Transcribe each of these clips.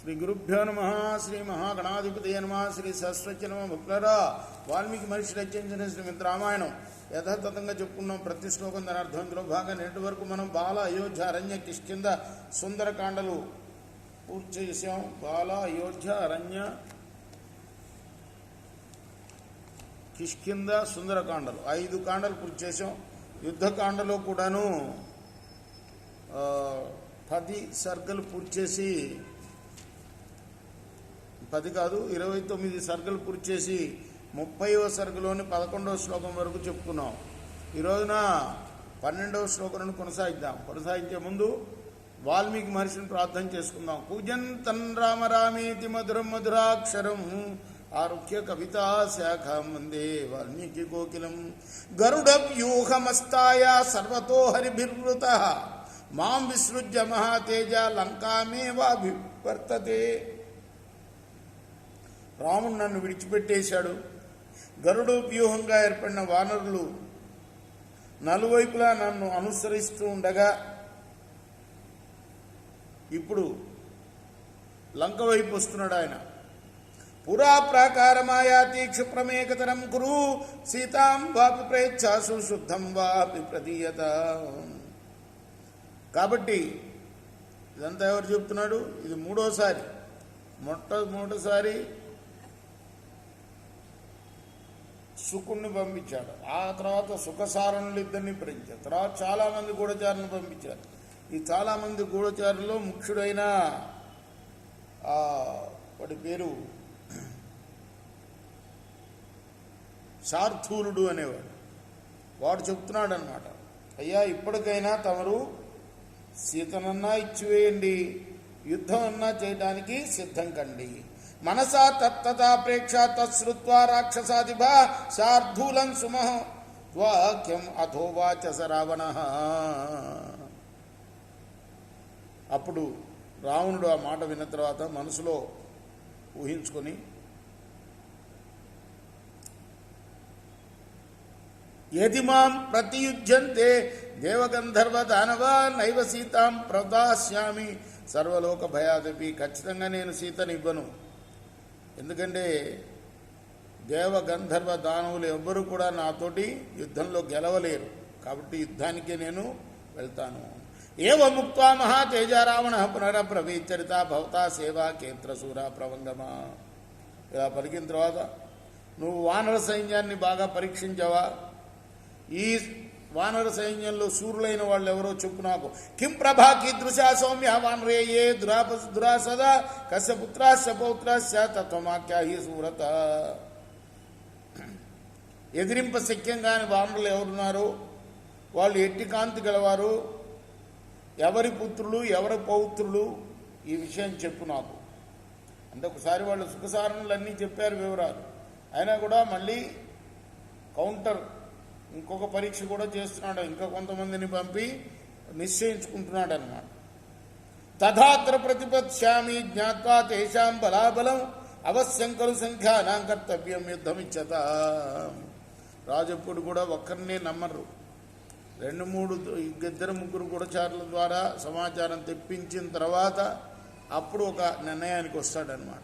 శ్రీ గురుభ్యో నమ. శ్రీ మహాగణాధిపతయ నమ. శ్రీ సరస్వతి నమ. భక్తులారా, వాల్మీకి మహర్షి రచించిన శ్రీమద్ రామాయణం యథాతథంగా చెప్పుకున్నాం. ప్రతి శ్లోకం దాని అర్థం. ఇందులో భాగంగా నేటి వరకు మనం బాల, అయోధ్య, అరణ్య, కిష్కింధ, సుందరకాండలు పూర్తి చేసాం. బాల, అయోధ్య, అరణ్య, కిష్కింధ, సుందరకాండలు 5 కాండలు పూర్తి చేసాం. యుద్ధకాండలో కూడాను 10 సర్గలు పూర్తి చేసి 10 కాదు 29 సర్గలు పూర్తి చేసి 30వ సర్గలోని 11వ శ్లోకం వరకు చెప్పుకున్నాం. ఈ రోజున 12వ శ్లోకం కొనసాగిద్దాం. కొనసాగించే ముందు వాల్మీకి మహర్షిని ప్రార్థన చేసుకుందాం. కూజంతన్ రామ రామేతి మధురం మధురాక్షరం ఆరుహ్య కవితా శాఖం వందే వాల్మీకి కోకిలం. గరుడ వ్యూహమస్తాయ సర్వతో హరిభిర్వృత మాం విసృజ్య మహాతేజ లంకామేవాభివర్తతే. రాముడు నన్ను విడిచిపెట్టేశాడు. గరుడు వ్యూహంగా ఏర్పడిన వానరులు నలువైపులా నన్ను అనుసరిస్తూ ఉండగా ఇప్పుడు లంక వైపు వస్తున్నాడు ఆయన. పురా ప్రాకారమాయాతి క్షిప్రమేకతరం కురు సీతాం వాపి ప్రేచ్ఛాసు శుద్ధం వాపి ప్రదీయత. కాబట్టి ఇదంతా ఎవరు చెప్తున్నాడు? ఇది మూడోసారి. మొట్టమొదటిసారి శుకుణ్ణి పంపించాడు. ఆ తర్వాత సుఖసారణులు ఇద్దరిని ప్రేమించారు. తర్వాత చాలామంది గూఢచారులను పంపించారు. ఈ చాలామంది గూఢచారుల్లో ముఖ్యుడైన వాడి పేరు శార్దూలుడు అనేవాడు. వాడు చెప్తున్నాడు అన్నమాట, అయ్యా ఇప్పటికైనా తమరు సీతనన్నా ఇచ్చివేయండి, యుద్ధం అన్నా చేయడానికి సిద్ధం కండి. మనసా తత్తథాప్రేక్ష తశ్రుత్వా రాక్షసాదిభా శార్దూలం సుమః వాక్యం అథోవాచ స రావణ. అప్పుడు రావణుడు ఆ మాట విన్న తర్వాత మనసులో ఊహించుకొని, యది మాం ప్రతియుజ్యంతే దేవగంధర్వ దానవ నైవ సీతాం ప్రదాస్యామి సర్వలోక భయాదపి. ఖచ్చితంగా నేను సీతని ఇవ్వను. ఎందుకంటే దేవగంధర్వ దానవులు ఎవ్వరూ కూడా నాతోటి యుద్ధంలో గెలవలేరు. కాబట్టి యుద్ధానికే నేను వెళ్తాను. ఏవ ముక్త్వా మహాతేజ రావణ పునరప్రవీచరిత భవతా సేవా కేంద్రసూర ప్రవంగమా. ఇలా పలికిన తర్వాత, నువ్వు వానర సైన్యాన్ని బాగా పరీక్షించావా? ఈ వానర సైన్యంలో సూర్యులైన వాళ్ళు ఎవరో చెప్పు నాకు. కిం ప్రభా కీదృశా సౌమ్య వానరేయే దురాసద కశ్యపుత్రాశ్చ పౌత్రాశ్చ తత్వమాఖ్యా హి సూరత. ఎదిరింప శక్యం కాని వానరులు ఎవరున్నారు? వాళ్ళు ఎట్టి కాంతి గలవారు? ఎవరి పుత్రులు, ఎవరి పౌత్రులు? ఈ విషయం చెప్పు నాకు. అంటే ఒకసారి వాళ్ళు సుఖసారణులన్నీ చెప్పారు వివరాలు. అయినా కూడా మళ్ళీ కౌంటర్ ఇంకొక పరీక్ష కూడా చేస్తున్నాడు. ఇంకా కొంతమందిని పంపి నిశ్చయించుకుంటున్నాడు అన్నమాట. తథాత్ర ప్రతిపత్స్యామి జ్ఞాత్వా తేషాం బలాబలం అవశ్యం ఖలు సంఖ్యానాం కర్తవ్యం యుద్ధమిచ్చత. రాజప్పుడు కూడా ఒక్కరినే నమ్మరు. 2-3 ముగ్గురు గూఢచారుల ద్వారా సమాచారం తెప్పించిన తర్వాత అప్పుడు ఒక నిర్ణయానికి వస్తాడనమాట.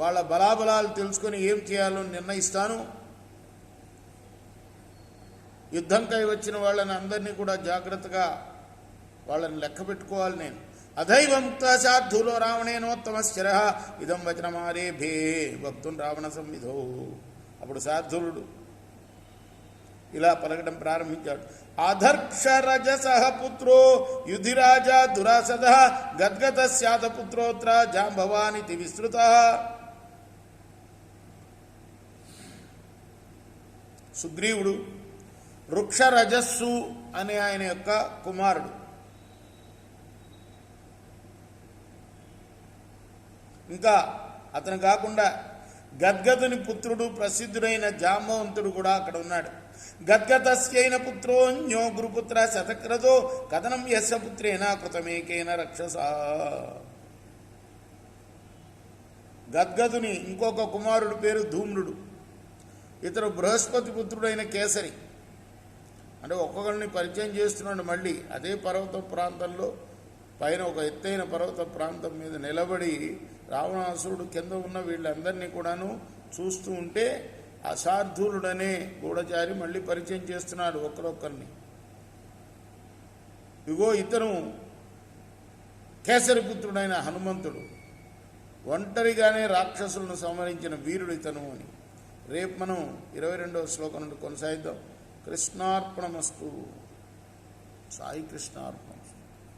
వాళ్ళ బలాబలాలు తెలుసుకొని ఏం చేయాలో నిర్ణయిస్తాను. యుద్ధంకై వచ్చిన వాళ్ళని అందరినీ కూడా జాగ్రత్తగా వాళ్ళని లెక్క పెట్టుకోవాలి నేను. అధైవ ముక్త శార్దూలో రావణేనోత్తమశ్చర ఇదం వచనమారేభే భక్తున్ రావణ సంవిధో. అప్పుడు శార్దూలుడు ఇలా పలకడం ప్రారంభించాడు. అధర్క్షరజస పుత్రో యుధిరాజ దురాసద గద్గద శాతపుత్రోత్ర జాంబవానితి విస్తృత. సుగ్రీవుడు వృక్షరజస్సు అనే ఆయన యొక్క కుమారుడు. ఇంకా అతను కాకుండా గద్గదుని పుత్రుడు ప్రసిద్ధుడైన జాంబవంతుడు కూడా అక్కడ ఉన్నాడు. గద్గదస్యైన పుత్రోన్యో గురుపుత్ర శతక్రతో కథనం యస్య పుత్రేణ కృతమేకేన రక్షస. గద్గదుని ఇంకొక కుమారుడు పేరు ధూమ్రుడు. ఇతడు బృహస్పతి పుత్రుడైన కేసరి. అంటే ఒక్కొక్కరిని పరిచయం చేస్తున్నాడు. మళ్ళీ అదే పర్వత ప్రాంతంలో పైన ఒక ఎత్తైన పర్వత ప్రాంతం మీద నిలబడి రావణాసురుడు కింద ఉన్న వీళ్ళందరినీ కూడాను చూస్తూ ఉంటే అసార్థులుడనే గూఢచారి మళ్ళీ పరిచయం చేస్తున్నాడు ఒకరొక్కరిని. ఇగో ఇతను కేసరిపుత్రుడైన హనుమంతుడు, ఒంటరిగానే రాక్షసులను సంహరించిన వీరుడు ఇతను అని. రేపు మనం 22వ శ్లోకం నుండి కొనసాగిద్దాం. కృష్ణార్పణమస్తు. సాయి కృష్ణార్పణ.